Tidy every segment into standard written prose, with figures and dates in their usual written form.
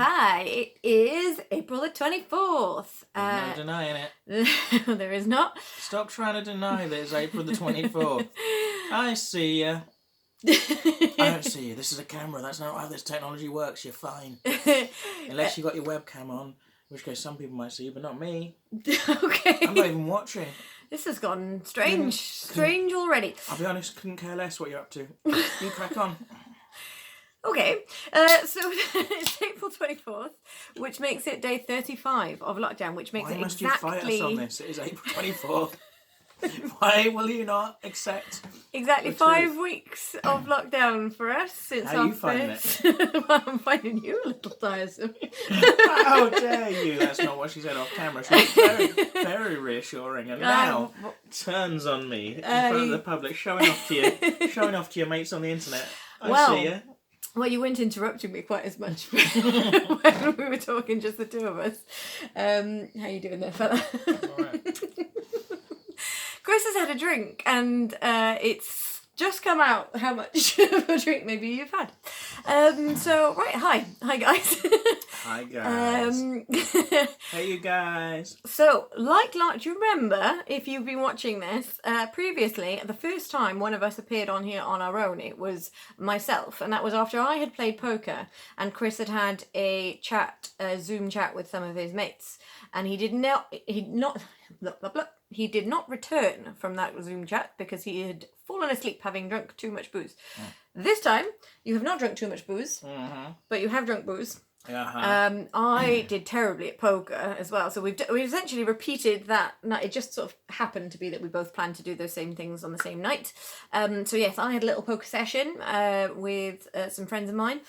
Hi, it is April the 24th. There's no denying it. There is not. Stop trying to deny that it's April the 24th. I see ya. I don't see you. This is a camera. That's not how this technology works. You're fine. Unless you got your webcam on, in which case some people might see you, but not me. Okay. I'm not even watching. This has gone strange already. I'll be honest, couldn't care less what you're up to. You crack on. Okay, so it's April 24th, which makes it day 35 of lockdown, which makes Why it must exactly... you fight us on this? It is April 24th. Why will you not accept exactly 5 weeks of lockdown for us since How are you finding it? Well, I'm finding you a little tiresome. How dare you? That's not what she said off camera. She was very, very reassuring, and now turns on me in front of the public, showing off to your mates on the internet. I see ya. Well, you weren't interrupting me quite as much when we were talking, just the two of us. How you doing there, fella? All right. Chris has had a drink, and it's just come out how much of a drink maybe you've had. Hi guys. Hi guys. Hey you guys. So, do you remember, if you've been watching this, previously, the first time one of us appeared on here on our own, it was myself, and that was after I had played poker, and Chris had a Zoom chat with some of his mates, and he did not return from that Zoom chat because he had fallen asleep having drunk too much booze. This time, you have not drunk too much booze, but you have drunk booze. I did terribly at poker as well, so we essentially repeated that night. It just sort of happened to be that we both planned to do those same things on the same night. So yes, I had a little poker session with some friends of mine,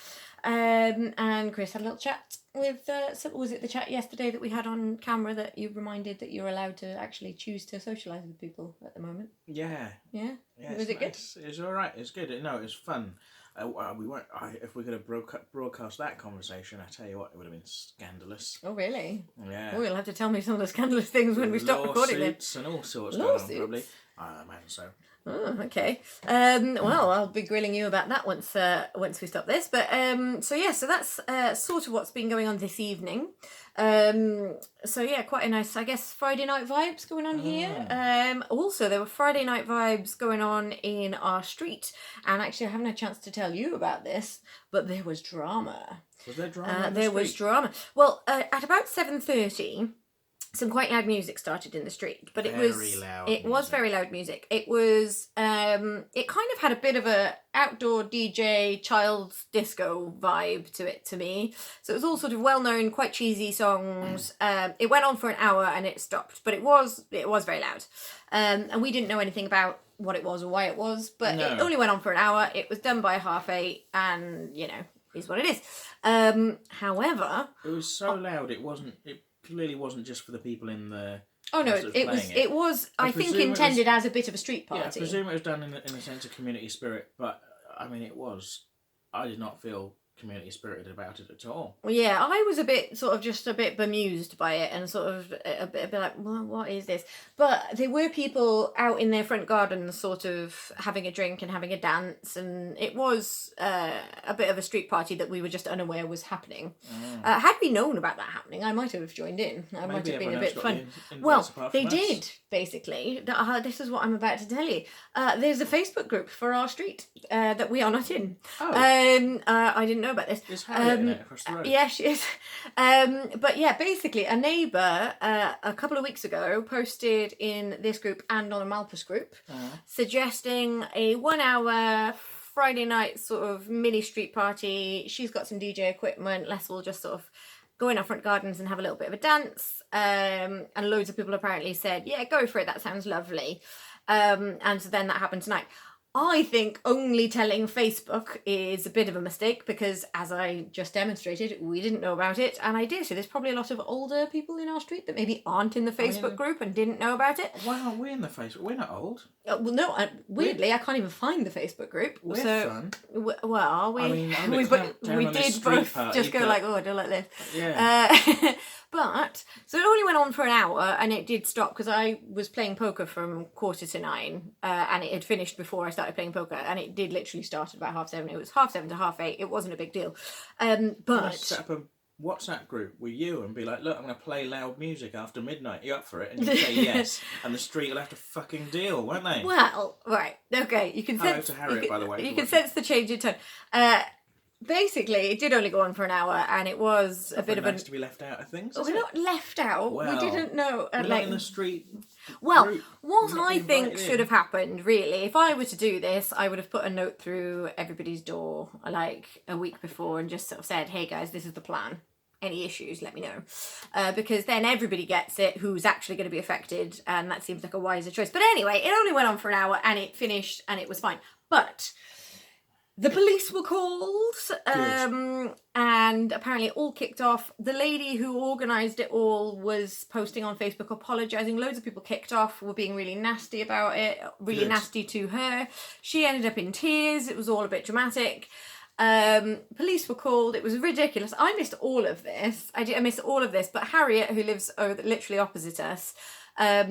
and Chris had a little chat with was it the chat yesterday that we had on camera that you reminded that you're allowed to actually choose to socialise with people at the moment? Yeah. Was it good? It's all right. It's good. No, it's fun. We weren't. If we could have broadcast that conversation, I tell you what, it would have been scandalous. Oh really? Yeah. Oh, you'll have to tell me some of the scandalous things when we stop recording it. Lawsuits and all sorts going on, probably. I imagine so. Oh, okay. Well, I'll be grilling you about that once we stop this. But so that's sort of what's been going on this evening. Quite a nice, I guess, Friday night vibes going on here. Also, there were Friday night vibes going on in our street, and actually, I haven't had a chance to tell you about this, but there was drama. Was there drama? There was drama. Well, at about 7:30. Some quite loud music started in the street, but it was very loud music. It was it kind of had a bit of a outdoor DJ child's disco vibe to it to me. So it was all sort of well-known, quite cheesy songs. It went on for an hour and it stopped, but it was very loud. And we didn't know anything about what it was or why it was, but It only went on for an hour. It was done by 8:30, and is what it is. However, it was so loud. It clearly wasn't just for the people in the... Oh no, it was I think intended as a bit of a street party. Yeah, I presume it was done in a sense of community spirit, but I mean I did not feel community spirited about it at all. Well, yeah, I was a bit bemused by it, and sort of a bit like, well, what is this? But there were people out in their front gardens sort of having a drink and having a dance, and it was a bit of a street party that we were just unaware was happening. Had we known about that happening, I might have joined in. I might have been a bit fun. Well, they did, basically. This is what I'm about to tell you. There's a Facebook group for our street that we are not in. I didn't know about this. Is Harriet in it across the road? Yeah, she is. But yeah, basically a neighbour a couple of weeks ago posted in this group and on a Malpas group suggesting a 1 hour Friday night sort of mini street party. She's got some DJ equipment. Let's all just sort of go in our front gardens and have a little bit of a dance. And loads of people apparently said, yeah, go for it. That sounds lovely. And so then that happened tonight. I think only telling Facebook is a bit of a mistake because, as I just demonstrated, we didn't know about it, and I did. So there's probably a lot of older people in our street that maybe aren't in the Facebook group and didn't know about it. Why aren't we in the Facebook? We're not old. Well, no, weirdly, I can't even find the Facebook group. We're fun. Well, we did both just go like, oh, I don't like this. Yeah. But, so it only went on for an hour, and it did stop because I was playing poker from 9:15, and it had finished before I started playing poker, and it did literally start at about 7:30. It was 7:30 to 8:30. It wasn't a big deal. But... set up a WhatsApp group with you and be like, look, I'm going to play loud music after midnight. You up for it? And you say yes, and the street will have to fucking deal, won't they? Well, right, okay. You can Hello sense, to Harriet, by the way. You can sense the change in tone. Basically, it did only go on for an hour, and it was a bit of nice to be left out of things. We're not left out. Well, we didn't know. We're not in the street. Well, group. what I think should have happened, really, if I were to do this, I would have put a note through everybody's door like a week before and just sort of said, "Hey guys, this is the plan. Any issues, let me know," because then everybody gets it who's actually going to be affected, and that seems like a wiser choice. But anyway, it only went on for an hour, and it finished, and it was fine. But the police were called, and apparently it all kicked off. The lady who organised it all was posting on Facebook apologising. Loads of people kicked off, were being really nasty about it, really nasty to her. She ended up in tears. It was all a bit dramatic. Police were called. It was ridiculous. I missed all of this. I missed all of this, but Harriet, who lives literally opposite us,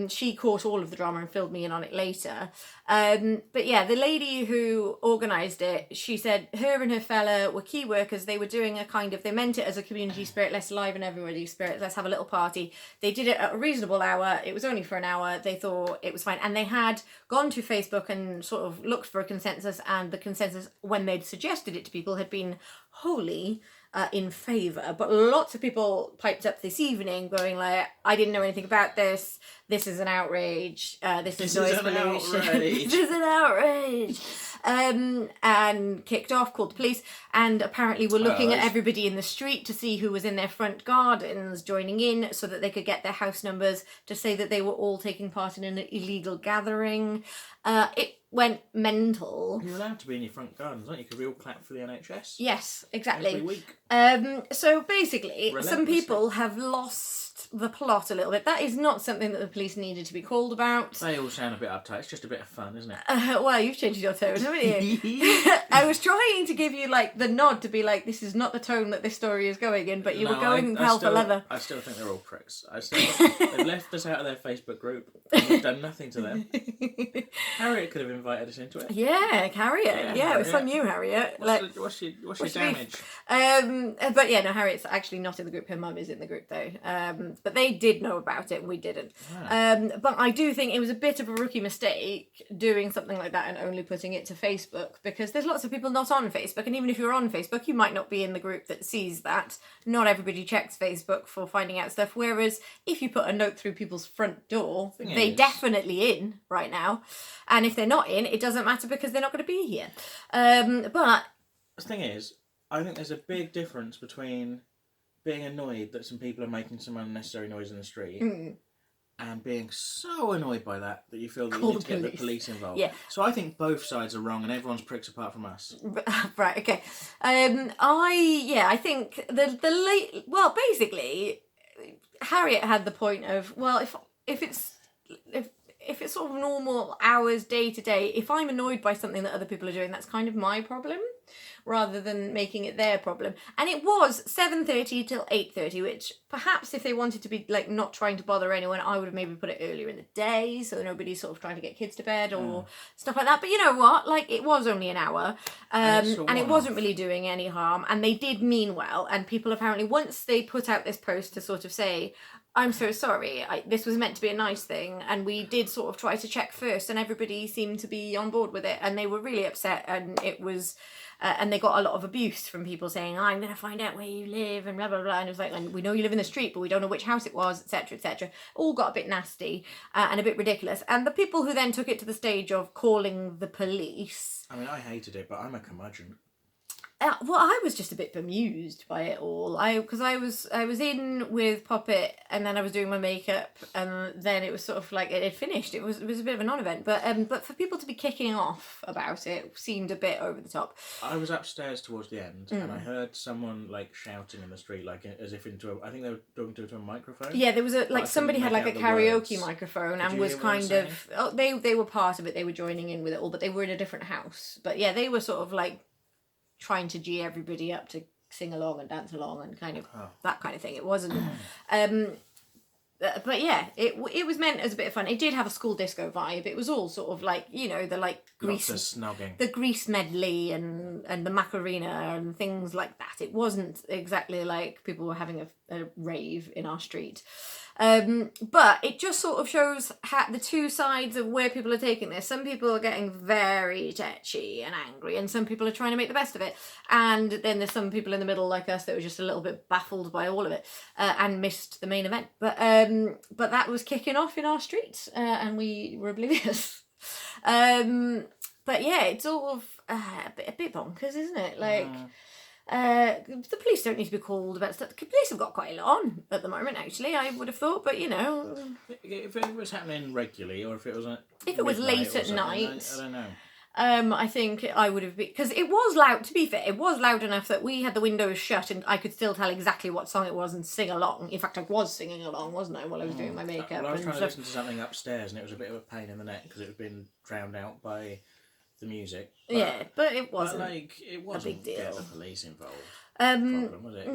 she caught all of the drama and filled me in on it later. But yeah, the lady who organised it, she said her and her fella were key workers. They were doing they meant it as a community spirit, let's liven everybody's spirit, let's have a little party. They did it at a reasonable hour. It was only for an hour. They thought it was fine. And they had gone to Facebook and sort of looked for a consensus, and the consensus, when they'd suggested it to people, had been wholly in favour. But lots of people piped up this evening going like, I didn't know anything about this. This is an outrage. This is noise pollution. This is an outrage. And kicked off, called the police, and apparently were looking at everybody in the street to see who was in their front gardens joining in so that they could get their house numbers to say that they were all taking part in an illegal gathering. It went mental. You're allowed to be in your front gardens, aren't you? Because we all clap for the NHS. Yes, exactly. Every week. So basically, some people have lost the plot a little bit. That is not something that the police needed to be called about. They all sound a bit uptight. It's just a bit of fun, isn't it? Well, you've changed your tone, haven't you? I was trying to give you like the nod to be like, this is not the tone that this story is going in, but you were going hell for leather. I still think they're all pricks. They've left us out of their Facebook group. We've done nothing to them. Harriet could have invited us into it. Yeah, Harriet. Yeah, it was on you, Harriet. What's your damage? But yeah, no, Harriet's actually not in the group. Her mum is in the group though. But they did know about it and we didn't. But I do think it was a bit of a rookie mistake doing something like that and only putting it to Facebook, because there's lots of people not on Facebook, and even if you're on Facebook, you might not be in the group that sees that. Not everybody checks Facebook for finding out stuff, whereas if you put a note through people's front door, they're definitely in right now. And if they're not in, it doesn't matter because they're not going to be here. But the thing is, I think there's a big difference between being annoyed that some people are making some unnecessary noise in the street and being so annoyed by that you feel that you need to get the police involved. Yeah. So I think both sides are wrong and everyone's pricks apart from us. Right, okay. I think basically Harriet had the point of, well, if it's sort of normal hours day to day, if I'm annoyed by something that other people are doing, that's kind of my problem rather than making it their problem. And it was 7:30 till 8:30, which perhaps if they wanted to be like not trying to bother anyone, I would have maybe put it earlier in the day so nobody's sort of trying to get kids to bed or stuff like that. But you know what? Like, it was only an hour and it wasn't really doing any harm, and they did mean well. And people apparently, once they put out this post to sort of say, I'm so sorry, this was meant to be a nice thing, and we did sort of try to check first, and everybody seemed to be on board with it, and they were really upset, and it was, and they got a lot of abuse from people saying, I'm going to find out where you live, and blah, blah, blah, and it was like, and we know you live in the street, but we don't know which house it was, etc., etc. All got a bit nasty, and a bit ridiculous, and the people who then took it to the stage of calling the police... I mean, I hated it, but I'm a curmudgeon. Well, I was just a bit bemused by it all. Because I was in with Poppet, and then I was doing my makeup, and then it was sort of like it had finished. It was a bit of a non-event, but for people to be kicking off about it seemed a bit over the top. I was upstairs towards the end, and I heard someone like shouting in the street, like as if into I think they were talking to a microphone. Yeah, there was somebody had like a karaoke microphone and was kind of they were part of it. They were joining in with it all, but they were in a different house. But yeah, they were sort of like trying to G everybody up to sing along and dance along and kind of that kind of thing. It wasn't but yeah, it was meant as a bit of fun. It did have a school disco vibe. It was all sort of like, you know, the like Lots of snogging. the Grease medley and the Macarena and things like that. It wasn't exactly like people were having a rave in our street. But it just sort of shows the two sides of where people are taking this. Some people are getting very tetchy and angry, and some people are trying to make the best of it. And then there's some people in the middle like us that were just a little bit baffled by all of it and missed the main event. But that was kicking off in our street, and we were oblivious. But yeah, it's sort of a bit bonkers, isn't it? Like. The police don't need to be called about stuff. The police have got quite a lot on at the moment, actually, I would have thought, but you know. If it was happening regularly, or if it was late at night. I don't know. I think I would have been, because it was loud, to be fair, it was loud enough that we had the windows shut and I could still tell exactly what song it was and sing along. In fact, I was singing along, wasn't I, while I was doing my makeup. Well, I was trying to listen to something upstairs and it was a bit of a pain in the neck because it had been drowned out by the music. But it wasn't it wasn't a big deal. Get the police involved. Problem, was it?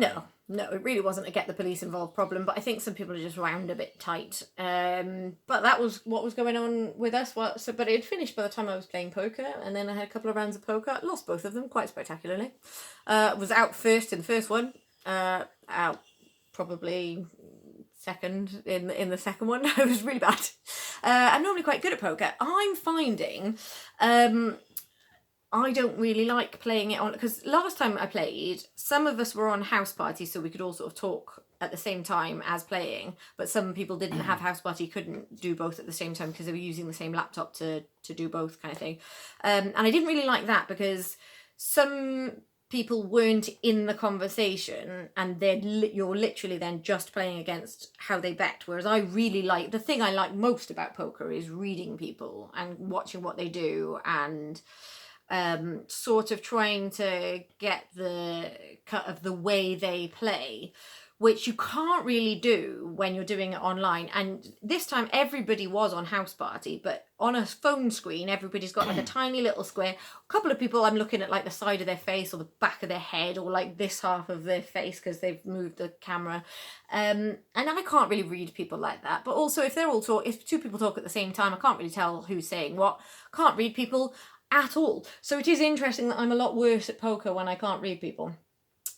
No, it really wasn't a get the police involved problem, but I think some people are just wound a bit tight. But that was what was going on with us. But it had finished by the time I was playing poker, and then I had a couple of rounds of poker. Lost both of them quite spectacularly. Was out first in the first one. Out probably second in the second one. I was really bad. I'm normally quite good at poker. I'm finding I don't really like playing it on, because last time I played, some of us were on house party, so we could all sort of talk at the same time as playing, but some people didn't have house party, couldn't do both at the same time because they were using the same laptop to do both kind of thing. And I didn't really like that because some people weren't in the conversation and you're literally then just playing against how they bet, whereas I really like, the thing I like most about poker is reading people and watching what they do and sort of trying to get the cut of the way they play, which you can't really do when you're doing it online. And this time everybody was on house party, but on a phone screen everybody's got like a tiny little square. A couple of people I'm looking at like the side of their face or the back of their head or like this half of their face because they've moved the camera, and I can't really read people like that. But also if if two people talk at the same time, I can't really tell who's saying what. Can't read people at all. So it is interesting that I'm a lot worse at poker when I can't read people.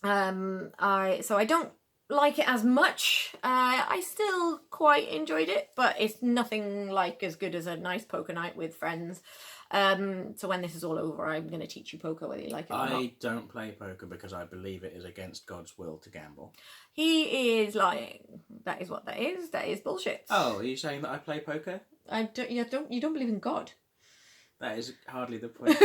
I don't like it as much. I still quite enjoyed it, but it's nothing like as good as a nice poker night with friends. So when this is all over, I'm going to teach you poker whether you like it or not. I don't play poker because I believe it is against God's will to gamble. He is lying. That is what that is. That is bullshit. Oh, are you saying that I play poker? You don't believe in God. That is hardly the point.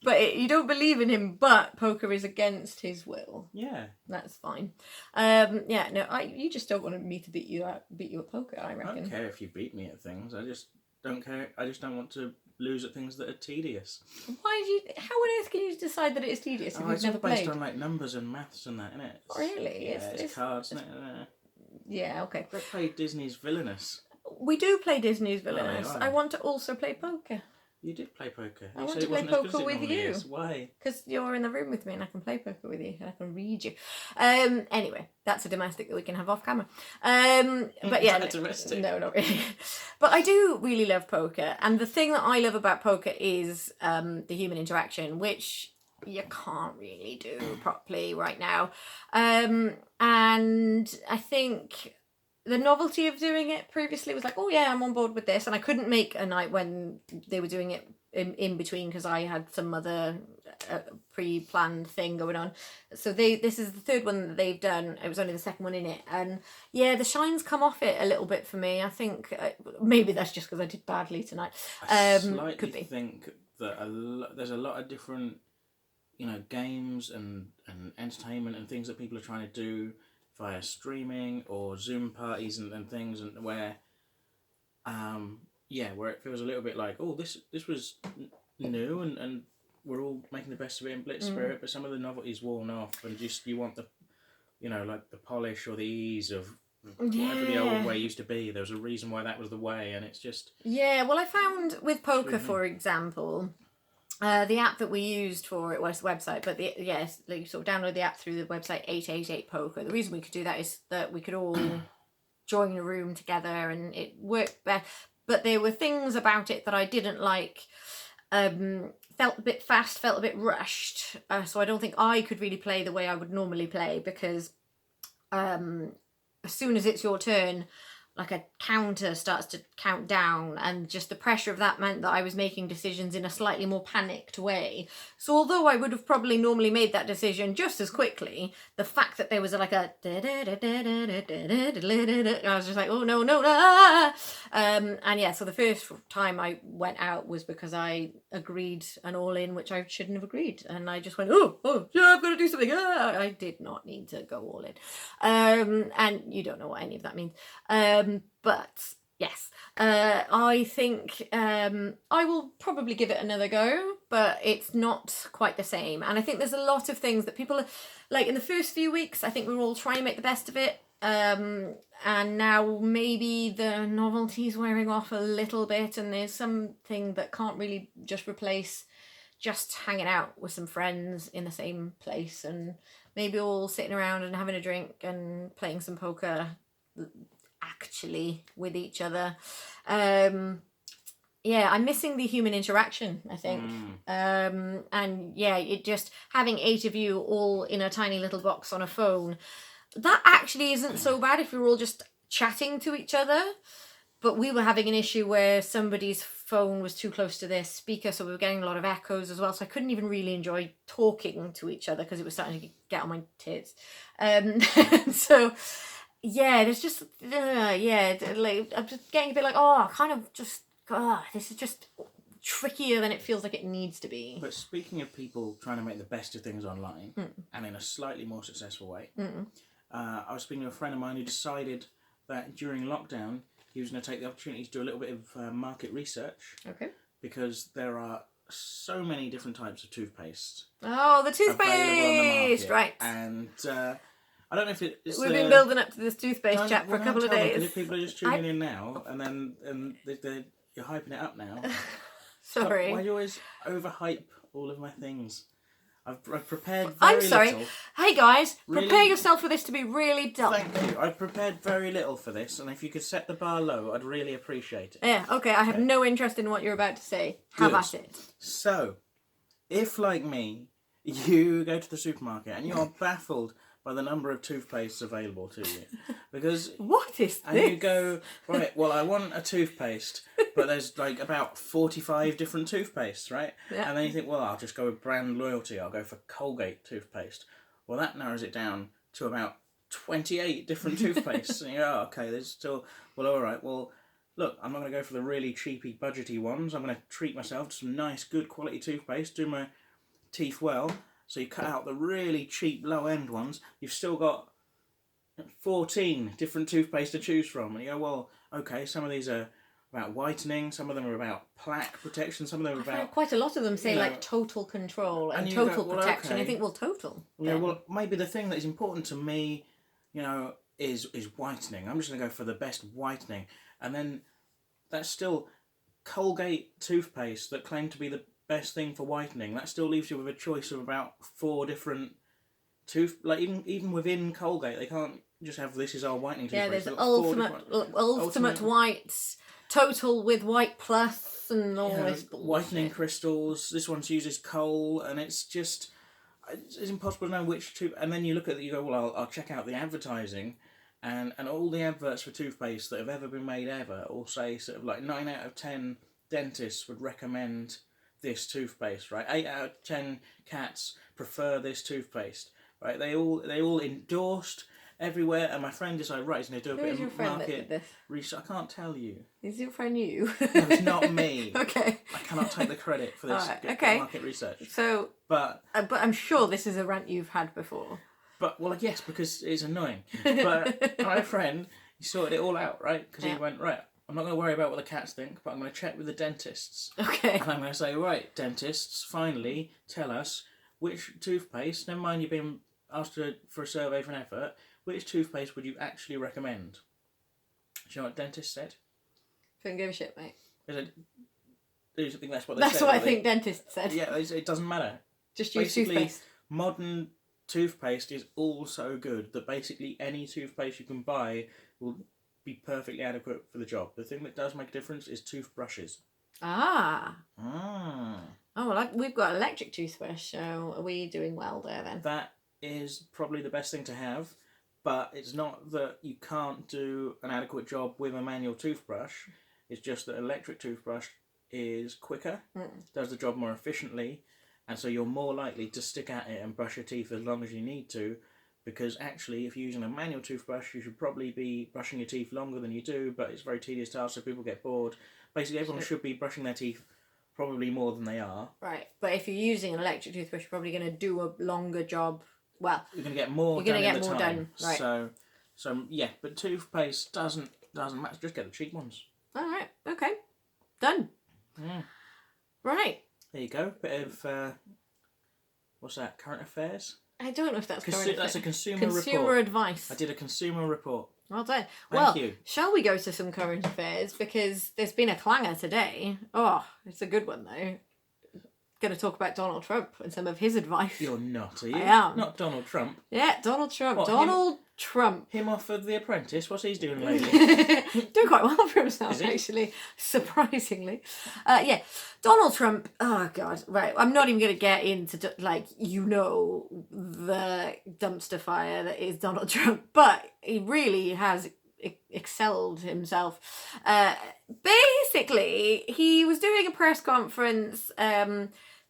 But you don't believe in him, but poker is against his will. Yeah. That's fine. You just don't want me to beat you at poker, I reckon. I don't care if you beat me at things. I just don't care. I just don't want to lose at things that are tedious. How on earth can you decide that it is tedious if you've never played? It's based on like numbers and maths and that, isn't it? Really? Yeah, it's cards, isn't it? Yeah, okay. Let's play Disney's Villainous. We do play Disney's Villainous. Oh, I want to also play poker. You did play poker. I want to play poker with you. Why? Because you're in the room with me and I can play poker with you and I can read you. Anyway, that's a domestic that we can have off camera. But yeah, domestic. No, not really. But I do really love poker, and the thing that I love about poker is the human interaction, which you can't really do properly right now. And I think the novelty of doing it previously was like, oh yeah, I'm on board with this, and I couldn't make a night when they were doing it in between because I had some other pre-planned thing going on. So this is the third one that they've done. It was only the second one in it, and yeah, the shine's come off it a little bit for me. I think maybe that's just because I did badly tonight. I slightly think that there's a lot of different, games and entertainment and things that people are trying to do via streaming or Zoom parties and things, and where it feels a little bit like, oh, this was new and we're all making the best of it in blitz spirit, but some of the novelty's worn off and just you want the like the polish or the ease of whatever the old way used to be. There was a reason why that was the way, and it's just... Yeah, well, I found with poker, for example, The app that we used for it was the website, but you sort of download the app through the website 888 Poker. The reason we could do that is that we could all join a room together and it worked better. But there were things about it that I didn't like. Felt a bit fast, felt a bit rushed. So I don't think I could really play the way I would normally play, because as soon as it's your turn, like a counter starts to count down, and just the pressure of that meant that I was making decisions in a slightly more panicked way. So although I would have probably normally made that decision just as quickly, the fact that there was like a I was just like, oh no. And yeah, so the first time I went out was because I agreed an all-in, which I shouldn't have agreed, and I just went, oh yeah, I've got to do something. I did not need to go all in. And you don't know what any of that means. But yes, I think I will probably give it another go, but it's not quite the same. And I think there's a lot of things that people, like in the first few weeks, I think we were all trying to make the best of it. And now maybe the novelty's wearing off a little bit, and there's something that can't really just replace just hanging out with some friends in the same place, and maybe all sitting around and having a drink and playing some poker actually with each other. Yeah, I'm missing the human interaction, I think. And yeah, it just having 8 of you all in a tiny little box on a phone, that actually isn't so bad if you're all just chatting to each other. But we were having an issue where somebody's phone was too close to their speaker, so we were getting a lot of echoes as well. So I couldn't even really enjoy talking to each other because it was starting to get on my tits. So yeah, there's just like I'm just getting a bit like, this is just trickier than it feels like it needs to be. But speaking of people trying to make the best of things online and in a slightly more successful way, I was speaking to a friend of mine who decided that during lockdown he was going to take the opportunity to do a little bit of market research. Okay. Because there are so many different types of toothpaste. Oh, the toothpaste! Market, right. And I don't know if it's we've been building up to this toothpaste chat for a couple of days. If people are just tuning in now, and then you're hyping it up now. Sorry. Why do you always overhype all of my things? I've prepared very I'm sorry. little. Hey guys, Really? prepare yourself for this to be really dull. Thank you. I've prepared very little for this, and if you could set the bar low, I'd really appreciate it. Yeah, okay, I have no interest in what you're about to say. Have at it. So, if like me, you go to the supermarket and you are baffled by the number of toothpastes available to you, because what is this? And you go, right, well, I want a toothpaste, but there's like about 45 different toothpastes, right? Yeah. And then you think, well, I'll just go with brand loyalty. I'll go for Colgate toothpaste. Well, that narrows it down to about 28 different toothpastes. And you go, oh, okay, there's still, well, all right, well, look, I'm not going to go for the really cheapy, budgety ones. I'm going to treat myself to some nice, good quality toothpaste, do my teeth well. So you cut out the really cheap, low-end ones. You've still got 14 different toothpaste to choose from. And you go, well, okay, some of these are about whitening, some of them are about plaque protection, some of them are about... Quite a lot of them say, like, total control and total protection. I think, well, total. Yeah, well, maybe the thing that is important to me, is whitening. I'm just going to go for the best whitening. And then that's still Colgate toothpaste that claim to be the best thing for whitening. That still leaves you with a choice of about 4 different even within Colgate, they can't just have this is our whitening toothpaste. Yeah, there's ultimate whites, total with white plus, and all this bullshit. Whitening crystals. This one uses coal, and it's just it's impossible to know which tooth. And then you look at it, you go, well, I'll check out the advertising, and all the adverts for toothpaste that have ever been made ever all say sort of like 9 out of 10 dentists would recommend this toothpaste, right? 8 out of 10 cats prefer this toothpaste, right? They all endorsed everywhere, and my friend decided, right, he's going to do a bit of market research. I can't tell you. Is your friend you? No, it's not me. Okay. I cannot take the credit for this market research. So, but I'm sure this is a rant you've had before. But, well, yes, because it's annoying. But my friend, he sorted it all out, right? Because he went, right, I'm not going to worry about what the cats think, but I'm going to check with the dentists. Okay. And I'm going to say, right, dentists, finally tell us which toothpaste, never mind you've been asked for a survey for an effort, which toothpaste would you actually recommend? Do you know what dentist said? Couldn't give a shit, mate. They said, I think that's what they That's said. what I think dentists said. Yeah, it doesn't matter. Just use toothpaste. Modern toothpaste is all so good that basically any toothpaste you can buy will be perfectly adequate for the job. The thing that does make a difference is toothbrushes. Ah. Oh, well, we've got electric toothbrush, so are we doing well there then? That is probably the best thing to have, but it's not that you can't do an adequate job with a manual toothbrush. It's just that electric toothbrush is quicker, does the job more efficiently, and so you're more likely to stick at it and brush your teeth as long as you need to, because actually if you're using a manual toothbrush you should probably be brushing your teeth longer than you do, but it's a very tedious task so people get bored. Basically everyone should be brushing their teeth probably more than they are. Right, but if you're using an electric toothbrush you're probably going to do a longer job. Well, you're going to get more you're done going to in get the more time. done, right. So yeah, but toothpaste doesn't matter, just get the cheap ones. Alright, okay. Done. Right. There you go. Bit of what's that? Current affairs. I don't know if that's current. That's a consumer consumer report. advice. I did a consumer report. Well done. Thank you. Shall we go to some current affairs, because there's been a clanger today. Oh, it's a good one though. Going to talk about Donald Trump and some of his advice. You're not, are you? I am. Not Donald Trump. Yeah, Donald Trump. What, Donald Trump. Him off of The Apprentice. What's he doing lately? Doing quite well for himself, actually, surprisingly. Yeah, Donald Trump. Oh God, right. I'm not even going to get into the dumpster fire that is Donald Trump, but he really has excelled himself. Basically, he was doing a press conference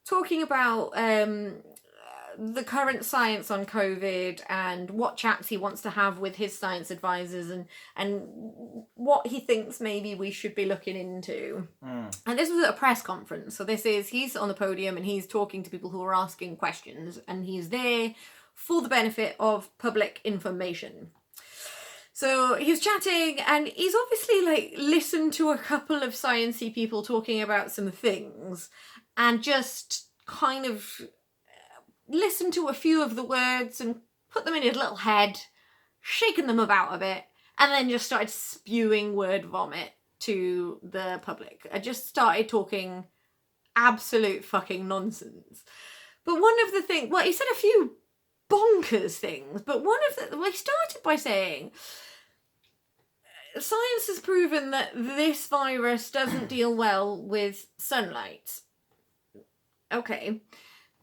talking about the current science on COVID and what chats he wants to have with his science advisors and what he thinks maybe we should be looking into. And this was at a press conference. So he's on the podium and he's talking to people who are asking questions, and he's there for the benefit of public information. So he's chatting and he's obviously listened to a couple of sciencey people talking about some things and just kind of listened to a few of the words and put them in his little head, shaken them about a bit, and then just started spewing word vomit to the public. I just started talking absolute fucking nonsense. But one of the things, he said a few bonkers things, but he started by saying, science has proven that this virus doesn't deal well with sunlight. Okay,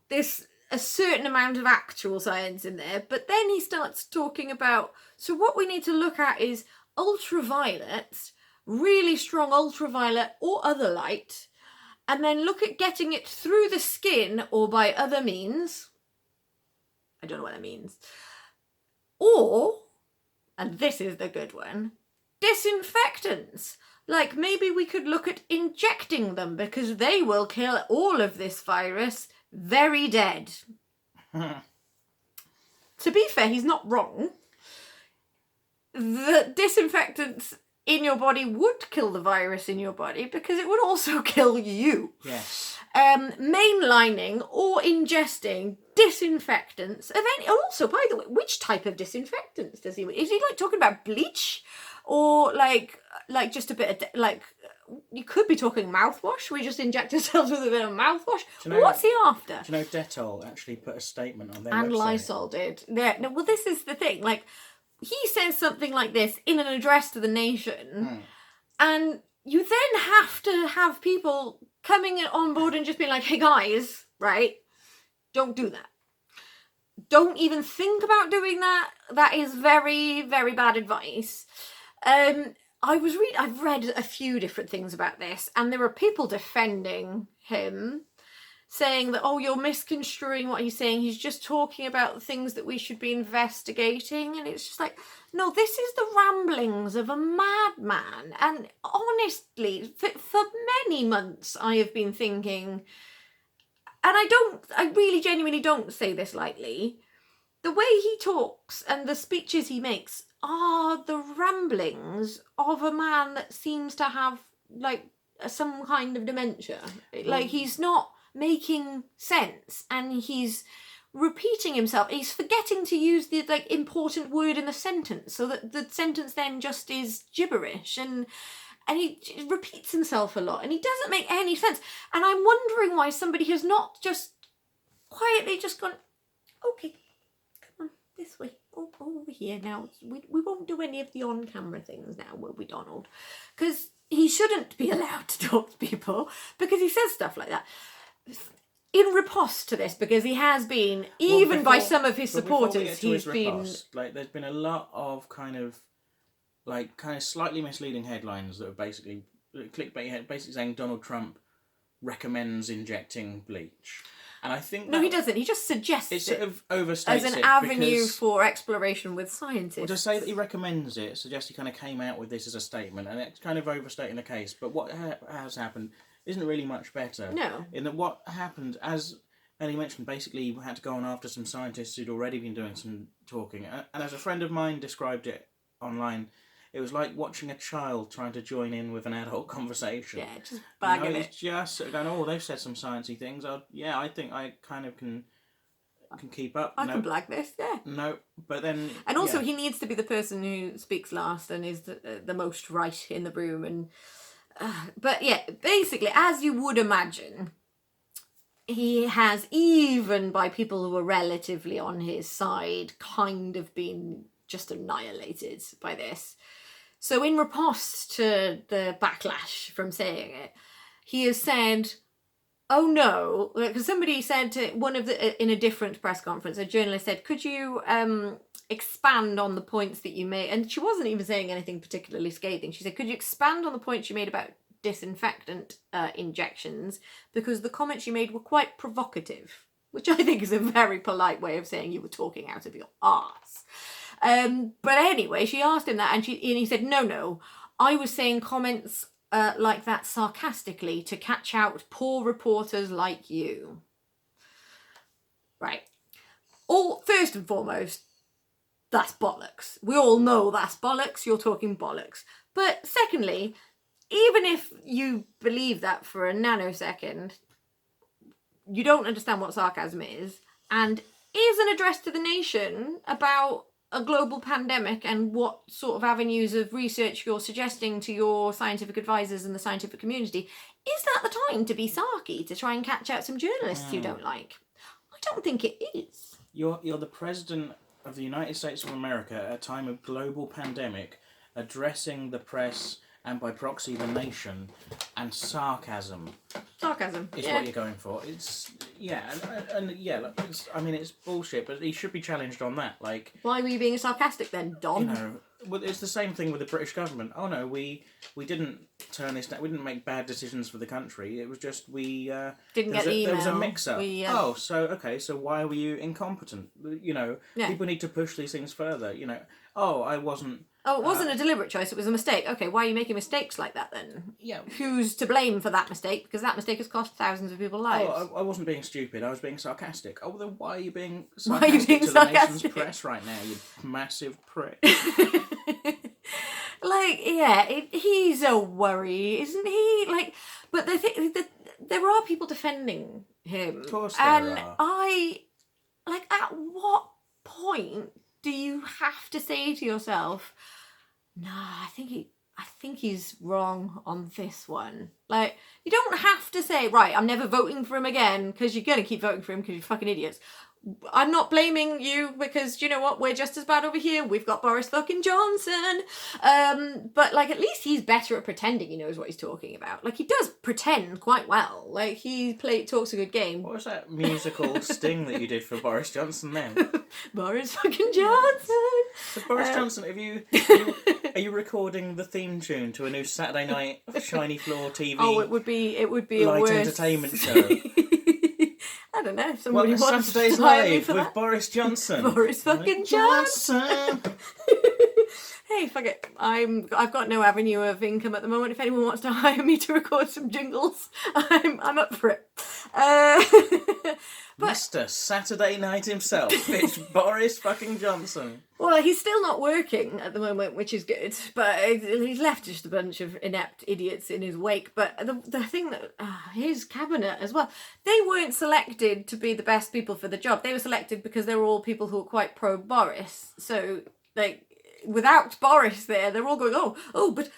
there's a certain amount of actual science in there, but then he starts talking about, so what we need to look at is ultraviolet, really strong ultraviolet or other light, and then look at getting it through the skin or by other means. I don't know what that means. Or, and this is the good one, disinfectants. Like maybe we could look at injecting them because they will kill all of this virus very dead. To be fair, he's not wrong. The disinfectants in your body would kill the virus in your body because it would also kill you. Yes. Mainlining or ingesting disinfectants of any. Also, by the way, which type of disinfectants does he? Is he talking about bleach, or like just a bit of you could be talking mouthwash? We just inject ourselves with a bit of mouthwash. What's he after? Do you know Dettol actually put a statement on their website? And Lysol did. Yeah. No, well, this is the thing. He says something like this in an address to the nation, and you then have to have people coming on board and just being like, hey guys, right, don't do that. Don't even think about doing that. That is very, very bad advice. I've read a few different things about this, and there are people defending him, saying that, you're misconstruing what he's saying. He's just talking about things that we should be investigating. And it's just no, this is the ramblings of a madman. And honestly, for many months, I have been thinking, and I really genuinely don't say this lightly, the way he talks and the speeches he makes are the ramblings of a man that seems to have some kind of dementia. He's not making sense, and he's repeating himself. He's forgetting to use the important word in the sentence, so that the sentence then just is gibberish. And and he repeats himself a lot, and he doesn't make any sense. And I'm wondering why somebody has not just quietly just gone, okay, come on, this way, over here now. We won't do any of the on-camera things now, will we, Donald? Because he shouldn't be allowed to talk to people because he says stuff like that. In riposte to this, because he has been, even by some of his supporters, he's been... Like, there's been a lot of kind of slightly misleading headlines that are basically clickbait, basically saying Donald Trump recommends injecting bleach. And I think no, he doesn't. He just suggests it sort of overstates as an avenue for exploration with scientists. Well, to say that he recommends it suggests he kind of came out with this as a statement, and it's kind of overstating the case. But what has happened isn't really much better. No. In that what happened, as Ellie mentioned, basically we had to go on after some scientists who'd already been doing some talking. And as a friend of mine described it online, it was like watching a child trying to join in with an adult conversation. Yeah, just bagging it. It's just sort of going, oh, they've said some sciencey things. I think I kind of can keep up. I can blag this, yeah. No, but then... And also he needs to be the person who speaks last and is the most right in the room. And but yeah, basically, as you would imagine, he has, even by people who are relatively on his side, kind of been just annihilated by this. So in riposte to the backlash from saying it, he has said, oh no, because somebody said to in a different press conference, a journalist said, could you expand on the points that you made? And she wasn't even saying anything particularly scathing. She said, could you expand on the points you made about disinfectant injections? Because the comments you made were quite provocative, which I think is a very polite way of saying you were talking out of your arse. But anyway, she asked him that, and he said, no, I was saying comments like that sarcastically to catch out poor reporters like you. Right. First and foremost, that's bollocks. We all know that's bollocks. You're talking bollocks. But secondly, even if you believe that for a nanosecond, you don't understand what sarcasm is, and is an address to the nation about a global pandemic and what sort of avenues of research you're suggesting to your scientific advisors and the scientific community. Is that the time to be sarky, to try and catch out some journalists you don't like? I don't think it is. You're the president of the United States of America at a time of global pandemic, addressing the press and by proxy the nation, and sarcasm. Sarcasm is what you're going for. It's it's bullshit. But he should be challenged on that. Like, why were you being sarcastic then, Don? You know, well, it's the same thing with the British government. Oh no, we didn't turn this down. We didn't make bad decisions for the country. It was just we didn't get the email. There was a mix-up. So why were you incompetent? You know, people need to push these things further. You know, it wasn't a deliberate choice, it was a mistake. Okay, why are you making mistakes like that then? Yeah. Who's to blame for that mistake? Because that mistake has cost thousands of people's lives. I wasn't being stupid, I was being sarcastic. Oh, then why are you being sarcastic to the nation's press right now, you massive prick? He's a worry, isn't he? But there are people defending him. Of course there are. And at what point do you have to say to yourself, no, I think he's wrong on this one. You don't have to say, right, I'm never voting for him again, because you're going to keep voting for him because you're fucking idiots. I'm not blaming you because, you know what, we're just as bad over here. We've got Boris fucking Johnson. But at least he's better at pretending he knows what he's talking about. He does pretend quite well. He talks a good game. What was that musical sting that you did for Boris Johnson then? Boris fucking Johnson. So Boris Johnson, are you recording the theme tune to a new Saturday night Shiny Floor TV? Oh, it would be light worse. Entertainment show. I don't know if somebody wants Saturday's to hire me Live for with that. Boris Johnson. Boris fucking Johnson. Hey, fuck it. I've got no avenue of income at the moment. If anyone wants to hire me to record some jingles, I'm up for it. Mr. Saturday Night himself. It's Boris fucking Johnson. Well, he's still not working at the moment, which is good. But he's left just a bunch of inept idiots in his wake. But the thing that his cabinet as well, they weren't selected to be the best people for the job. They were selected because they were all people who were quite pro-Boris. So, without Boris there, they're all going, oh, but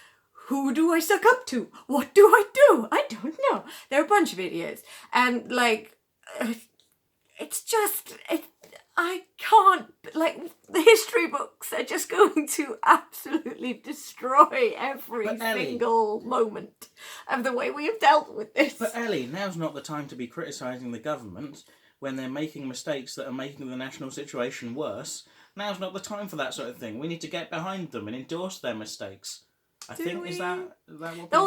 who do I suck up to? What do I do? I don't know. They're a bunch of idiots. And, like, it's just... I can't... Like, the history books are just going to absolutely destroy every single moment of the way we have dealt with this. But, Ellie, now's not the time to be criticising the government when they're making mistakes that are making the national situation worse. Now's not the time for that sort of thing. We need to get behind them and endorse their mistakes. Is that what people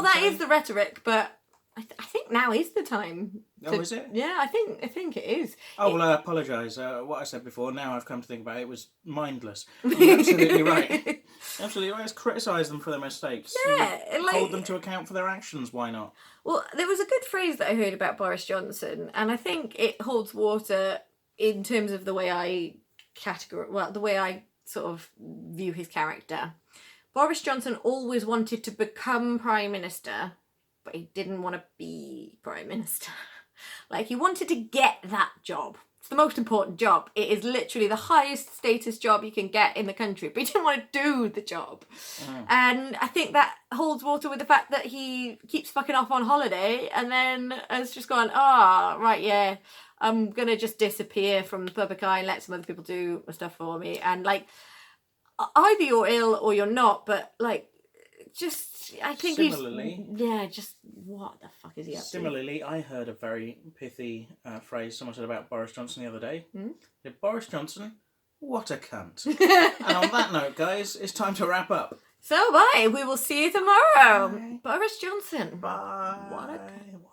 say? Is the rhetoric, but I think now is the time. Is it? Yeah, I think it is. Oh, well, I apologise. What I said before, now I've come to think about it, was mindless. You're absolutely right. Absolutely right. Let's criticise them for their mistakes. Yeah. Hold them to account for their actions. Why not? Well, there was a good phrase that I heard about Boris Johnson, and I think it holds water in terms of the way I the way I sort of view his character. Boris Johnson always wanted to become Prime Minister, but he didn't want to be Prime Minister. Like, he wanted to get that job. It's the most important job. It is literally the highest status job you can get in the country, but he didn't want to do the job. And I think that holds water with the fact that he keeps fucking off on holiday and then has just gone, right, yeah, I'm going to just disappear from the public eye and let some other people do my stuff for me. And, like, either you're ill or you're not, but, like, I think Similarly, just what the fuck is he up to? Similarly, I heard a very pithy phrase someone said about Boris Johnson the other day. Boris Johnson, what a cunt. And on that note, guys, it's time to wrap up. So bye. We will see you tomorrow. Bye. Boris Johnson. Bye. What a cunt.